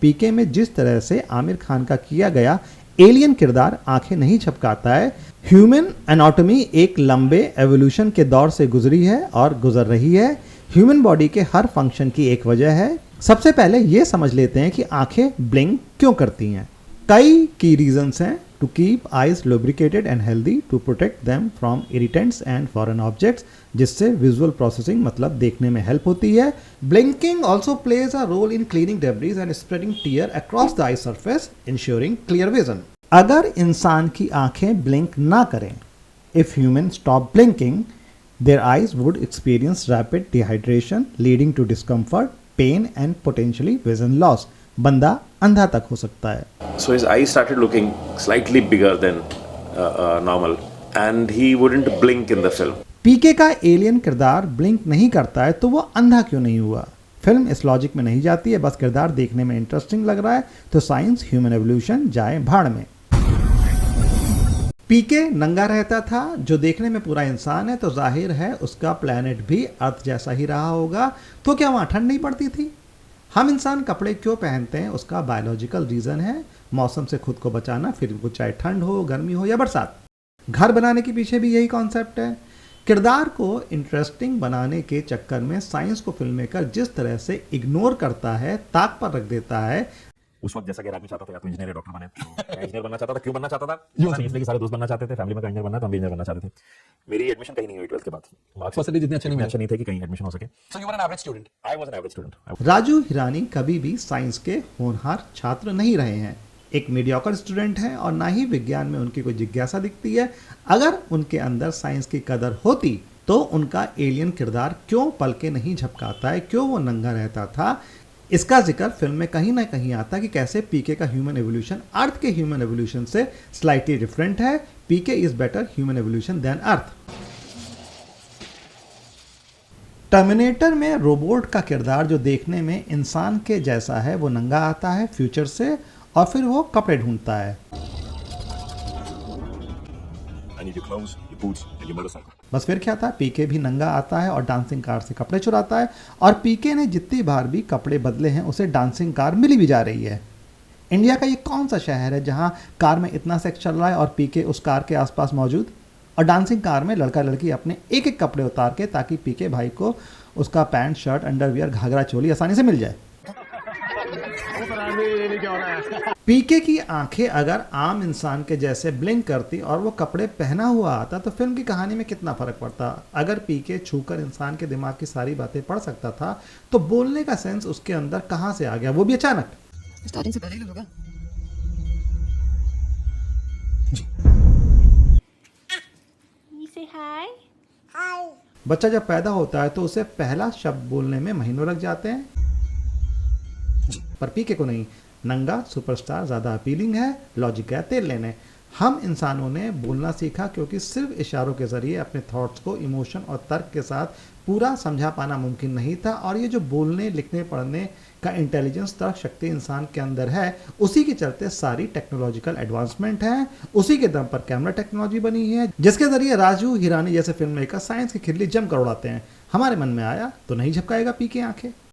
पीके में जिस तरह से आमिर खान का किया गया एलियन किरदार आंखें नहीं झपकाता है। ह्यूमन एनाटॉमी एक लंबे एवोल्यूशन के दौर से गुजरी है और गुजर रही है। ह्यूमन बॉडी के हर फंक्शन की एक वजह है। सबसे पहले ये समझ लेते हैं कि आंखें ब्लिंक क्यों करती हैं। कई की रीजंस हैं। To keep eyes lubricated and healthy, to protect them from irritants and foreign objects, जिससे विजुअल प्रोसेसिंग मतलब देखने में हेल्प होती है। Blinking also plays a role in cleaning debris and spreading tear across the eye surface, ensuring clear vision. अगर इंसान की आंखें ब्लिंक ना करें, if human stop blinking, their eyes would experience rapid dehydration leading to discomfort, pain and potentially vision loss. बंदा अंधा तक हो सकता है। So his eyes started looking slightly bigger than normal and he wouldn't blink in the film. पीके का alien किरदार blink नहीं करता है तो वो अंधा क्यों नहीं हुआ? फिल्म इस लॉजिक में नहीं जाती है, बस किरदार देखने में इंटरेस्टिंग लग रहा है तो साइंस ह्यूमन एवोल्यूशन जाए भाड़ में। पीके नंगा रहता था, जो देखने में पूरा इंसान है तो जाहिर है उसका प्लेनेट भी अर्थ जैसा ही रहा होगा, तो क्या वहाँ ठंड नहीं पड़ती थी? हम इंसान कपड़े क्यों पहनते हैं उसका बायोलॉजिकल रीज़न है मौसम से खुद को बचाना, फिर वो चाहे ठंड हो, गर्मी हो या बरसात। घर बनाने के पीछे भी यही कॉन्सेप्ट है। किरदार को इंटरेस्टिंग बनाने के चक्कर में साइंस को फिल्म मेकर जिस तरह से इग्नोर करता है, ताक पर रख देता है। उस वक्त जैसा कि आदमी चाहता था या तो इंजीनियर या डॉक्टर बने, मैं इंजीनियर बनना चाहता था। क्यों बनना चाहता था? इसलिए कि सारे दोस्त बनना चाहते थे, फैमिली में इंजीनियर बनना, तो हम भी इंजीनियर बनना चाहते थे। मेरी एडमिशन कहीं नहीं हुई 12th के बाद। मार्क्स परसेंटेज इतने अच्छे नहीं थे कि कहीं एडमिशन हो सके। So you were an average student. I was an average student. Raju Hirani कभी भी साइंस के होनहार छात्र नहीं रहे हैं। एक मीडियोकर स्टूडेंट हैं और ना ही विज्ञान में उनकी कोई जिज्ञासा दिखती है। अगर उनके अंदर साइंस की कदर होती तो उनका एलियन किरदार क्यों पलके नहीं झपकाता है, क्यों वो नंगा रहता था? इसका जिक्र फिल्म में कहीं ना कहीं आता कि कैसे पीके का ह्यूमन एवोल्यूशन अर्थ के ह्यूमन एवोल्यूशन से स्लाइटली डिफरेंट है। PK is better human evolution than earth. Terminator में रोबोट का किरदार जो देखने में इंसान के जैसा है, वो नंगा आता है फ्यूचर से और फिर वो कपड़े ढूंढता है। बस फिर क्या था, पीके भी नंगा आता है और डांसिंग कार से कपड़े चुराता है और पीके ने जितनी बार भी कपड़े बदले हैं उसे डांसिंग कार मिली भी जा रही है। इंडिया का ये कौन सा शहर है जहां कार में इतना सेक्स चल रहा है और पीके उस कार के आसपास मौजूद, और डांसिंग कार में लड़का लड़की अपने एक एक कपड़े उतार के ताकि पीके भाई को उसका pant shirt underwear ghagra choli आसानी से मिल जाए। पीके की आंखें अगर आम इंसान के जैसे ब्लिंक करती और वो कपड़े पहना हुआ आता तो फिल्म की कहानी में कितना फर्क पड़ता। अगर पीके छूकर इंसान के दिमाग की सारी बातें पढ़ सकता था तो बोलने का सेंस उसके अंदर कहां से आ गया, वो भी अचानक? स्टार्टिंग से पहले ही होगा। बच्चा जब पैदा होता है तो उसे पहला शब्द बोलने में महीनों लग जाते हैं, पर पीके को नहीं। नंगा सुपरस्टार ज़्यादा अपीलिंग है। लॉजिक है तेल लेने। हम इंसानों ने बोलना सीखा क्योंकि सिर्फ इशारों के ज़रिए अपने थॉट्स को इमोशन और तर्क के साथ पूरा समझा पाना मुमकिन नहीं था, और ये जो बोलने लिखने पढ़ने का इंटेलिजेंस तर्क शक्ति इंसान के अंदर है, उसी के चलते सारी टेक्नोलॉजिकल एडवांसमेंट है। उसी के दम पर कैमरा टेक्नोलॉजी बनी है जिसके ज़रिए राजू हिरानी जैसे फिल्म मेकर साइंस की खिल्ली जमकर उड़ाते हैं। हमारे मन में आया तो नहीं झपकाएगा पीके आंखें।